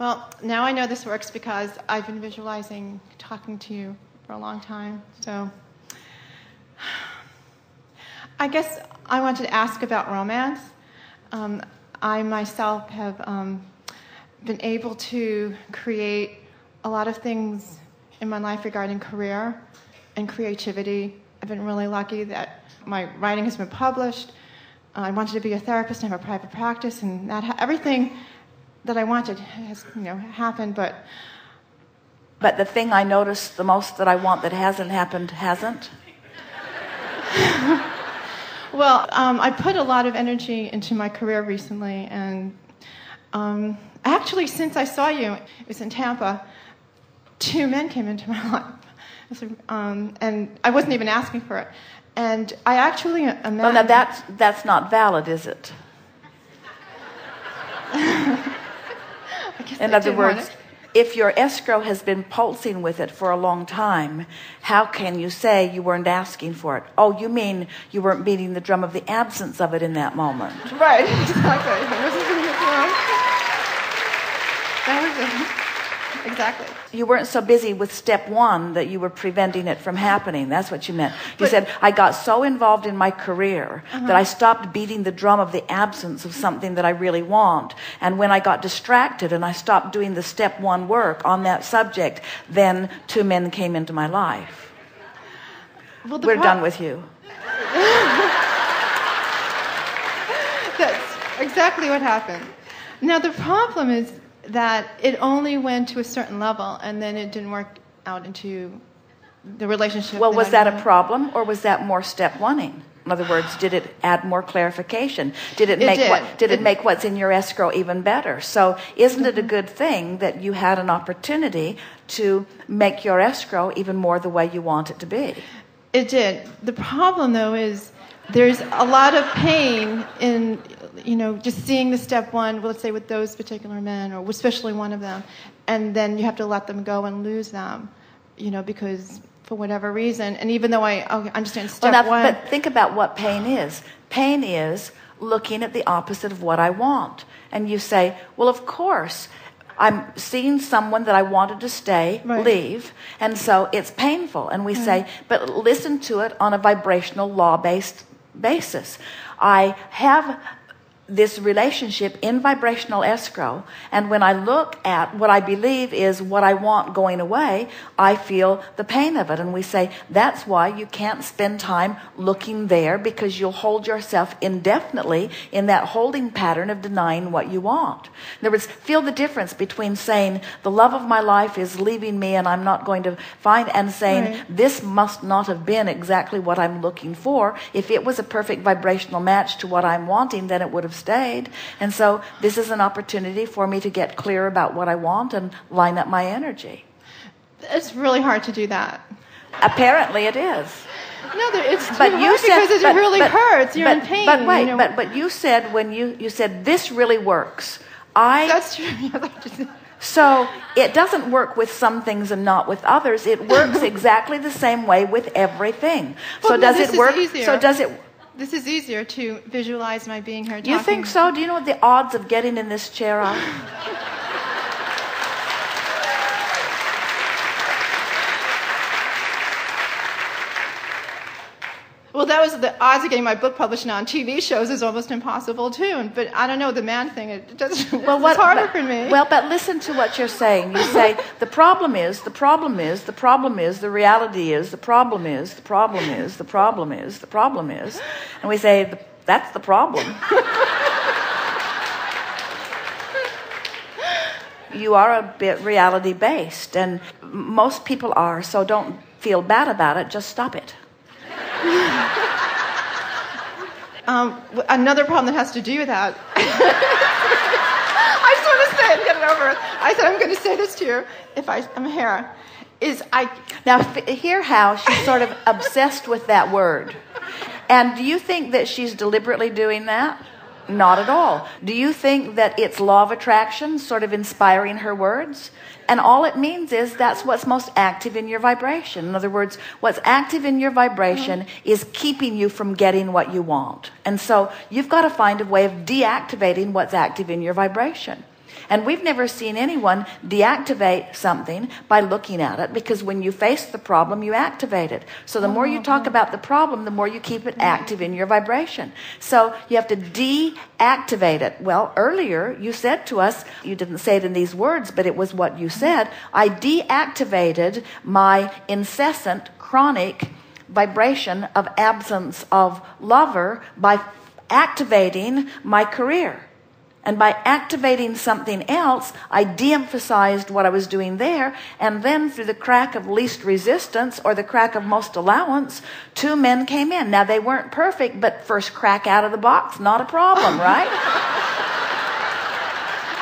Well, now I know this works because I've been visualizing talking to you for a long time. So I guess I wanted to ask about romance. I myself have been able to create a lot of things in my life regarding career and creativity. I've been really lucky that my writing has been published. I wanted to be a therapist and have a private practice, and that everything that I wanted has, happened. But the thing I noticed the most that I want that hasn't happened hasn't. Well, I put a lot of energy into my career recently, and actually, since I saw you, it was in Tampa, 2 men came into my life, and I wasn't even asking for it. And I actually imagine... Well, now that's not valid, is it? In other words, if your escrow has been pulsing with it for a long time, how can you say you weren't asking for it? Oh, you mean you weren't beating the drum of the absence of it in that moment? Right, exactly. That was it. Exactly. You weren't so busy with step 1 that you were preventing it from happening. That's what you meant. You said, I got so involved in my career that I stopped beating the drum of the absence of something that I really want. And when I got distracted and I stopped doing the step 1 work on that subject, then 2 men came into my life. Well, we're done with you. That's exactly what happened. Now, the problem is that it only went to a certain level, and then it didn't work out into the relationship. Well, was that a problem, or was that more step 1-ing? In other words, did it add more clarification? Did it make what's in your escrow even better? So isn't it a good thing that you had an opportunity to make your escrow even more the way you want it to be? It did. The problem, though, is there's a lot of pain in, just seeing the step 1, let's say with those particular men, or especially one of them, and then you have to let them go and lose them, because for whatever reason. And even though I understand step 1. But think about what pain is. Pain is looking at the opposite of what I want. And you say, well, of course, I'm seeing someone that I wanted to stay, leave, and so it's painful. And we say, but listen to it on a vibrational law-based basis. I have this relationship in vibrational escrow, and when I look at what I believe is what I want going away, I feel the pain of it. And we say that's why you can't spend time looking there, because you'll hold yourself indefinitely in that holding pattern of denying what you want. In other words, feel the difference between saying the love of my life is leaving me and I'm not going to find, and saying this must not have been exactly what I'm looking for. If it was a perfect vibrational match to what I'm wanting, then it would have stayed. And so this is an opportunity for me to get clear about what I want and line up my energy. It's really hard to do that. Apparently it is. No, it's too hard because it really hurts. You're in pain. But wait, but you said when you said this really works. That's true. So it doesn't work with some things and not with others. It works exactly the same way with everything. Well, so does it work? Easier. So does it? This is easier to visualize my being here. You think so? Do you know what the odds of getting in this chair are? Well, that was the odds of getting my book published now on TV shows is almost impossible too. But I don't know, the man thing, it just it's harder for me. Well, but listen to what you're saying. You say the problem is, the problem is, the problem is, the reality is, the problem is, the problem is, the problem is, the problem is, and we say that's the problem. You are a bit reality based, and most people are. So don't feel bad about it. Just stop it. Another problem that has to do with that. I just want to say it, get it over. I said I'm going to say this to you if I'm here. Now hear how she's sort of obsessed with that word. And do you think that she's deliberately doing that? Not at all. Do you think that it's law of attraction sort of inspiring her words? And all it means is that's what's most active in your vibration. In other words, what's active in your vibration is keeping you from getting what you want. And so you've got to find a way of deactivating what's active in your vibration. And we've never seen anyone deactivate something by looking at it, because when you face the problem, you activate it. So the more you talk about the problem, the more you keep it active in your vibration. So you have to deactivate it. Well, earlier you said to us, you didn't say it in these words, but it was what you said. I deactivated my incessant, chronic vibration of absence of lover by activating my career. And by activating something else, I de-emphasized what I was doing there. And then through the crack of least resistance, or the crack of most allowance, 2 men came in. Now, they weren't perfect, but first crack out of the box, not a problem, right?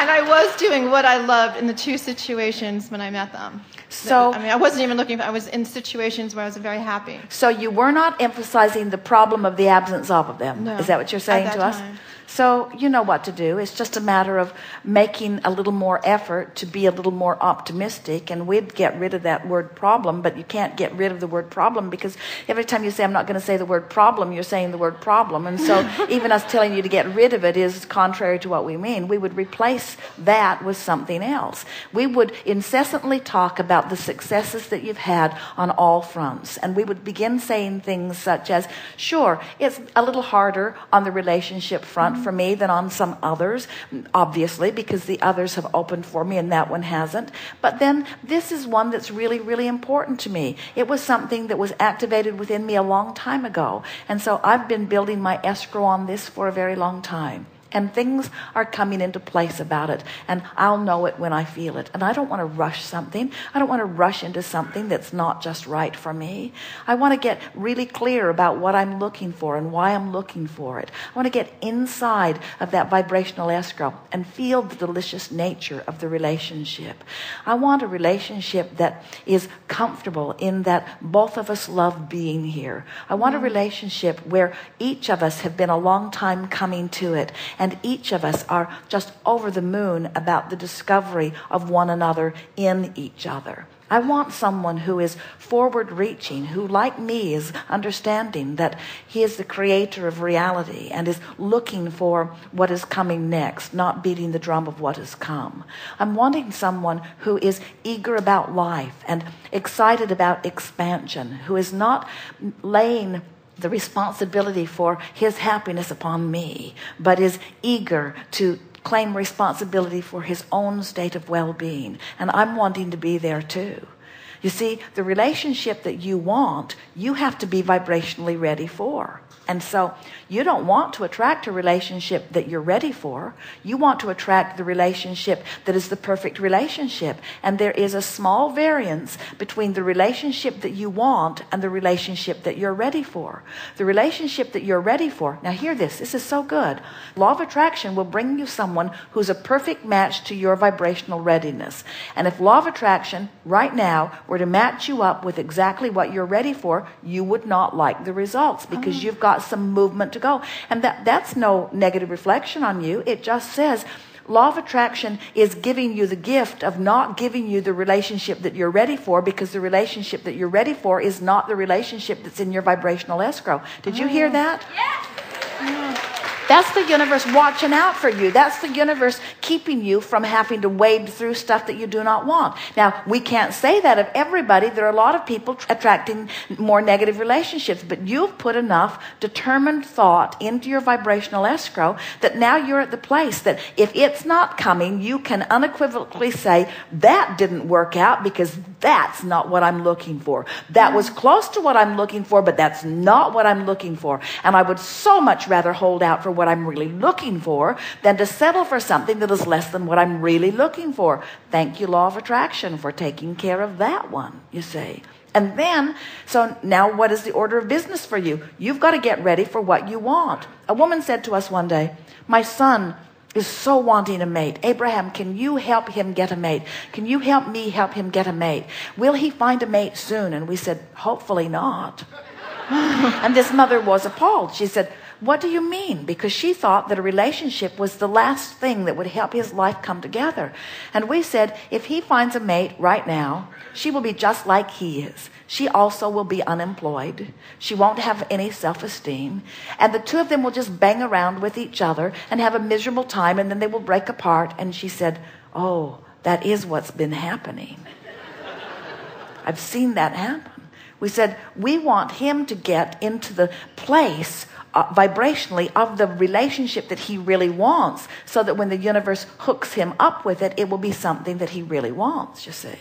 And I was doing what I loved in the 2 situations when I met them. So, I mean, I wasn't even looking for, I was in situations where I was very happy. So you were not emphasizing the problem of the absence of them. No, is that what you're saying to us? Time. So you know what to do. It's just a matter of making a little more effort to be a little more optimistic. And we'd get rid of that word problem, but you can't get rid of the word problem, because every time you say, I'm not going to say the word problem, you're saying the word problem. And so even us telling you to get rid of it is contrary to what we mean. We would replace that with something else. We would incessantly talk about the successes that you've had on all fronts. And we would begin saying things such as, sure, it's a little harder on the relationship front for me than on some others, obviously, because the others have opened for me and that one hasn't. But then this is one that's really, really important to me. It was something that was activated within me a long time ago. And so I've been building my escrow on this for a very long time. And things are coming into place about it. And I'll know it when I feel it. And I don't want to rush something. I don't want to rush into something that's not just right for me. I want to get really clear about what I'm looking for and why I'm looking for it. I want to get inside of that vibrational escrow and feel the delicious nature of the relationship. I want a relationship that is comfortable in that both of us love being here. I want a relationship where each of us have been a long time coming to it. And each of us are just over the moon about the discovery of one another in each other. I want someone who is forward-reaching, who, like me, is understanding that he is the creator of reality and is looking for what is coming next, not beating the drum of what has come. I'm wanting someone who is eager about life and excited about expansion, who is not laying the responsibility for his happiness upon me, but is eager to claim responsibility for his own state of well-being. And I'm wanting to be there too. You see, the relationship that you want, you have to be vibrationally ready for. And so you don't want to attract a relationship that you're ready for. You want to attract the relationship that is the perfect relationship. And there is a small variance between the relationship that you want and the relationship that you're ready for. The relationship that you're ready for, now hear this, this is so good. Law of attraction will bring you someone who's a perfect match to your vibrational readiness. And if law of attraction right now were to match you up with exactly what you're ready for, you would not like the results, because you've got some movement to go. And that's no negative reflection on you. It just says law of attraction is giving you the gift of not giving you the relationship that you're ready for, because the relationship that you're ready for is not the relationship that's in your vibrational escrow. Did you hear that? Yes. That's the universe watching out for you. That's the universe keeping you from having to wade through stuff that you do not want. Now, we can't say that of everybody. There are a lot of people attracting more negative relationships, but you've put enough determined thought into your vibrational escrow that now you're at the place that if it's not coming, you can unequivocally say, that didn't work out because that's not what I'm looking for. That was close to what I'm looking for, but that's not what I'm looking for. And I would so much rather hold out for what I'm really looking for than to settle for something that is less than what I'm really looking for. Thank you, law of attraction, for taking care of that one, you see. And then, so now what is the order of business for you? You've got to get ready for what you want. A woman said to us one day, my son is so wanting a mate. Abraham, can you help him get a mate? Can you help me help him get a mate? Will he find a mate soon? And we said, hopefully not. And this mother was appalled. She said, What do you mean? Because she thought that a relationship was the last thing that would help his life come together. And we said, if he finds a mate right now, she will be just like he is. She also will be unemployed. She won't have any self-esteem. And the two of them will just bang around with each other and have a miserable time, and then they will break apart. And she said, oh, that is what's been happening. I've seen that happen. We said, we want him to get into the place vibrationally of the relationship that he really wants, so that when the universe hooks him up with it, it will be something that he really wants, you see.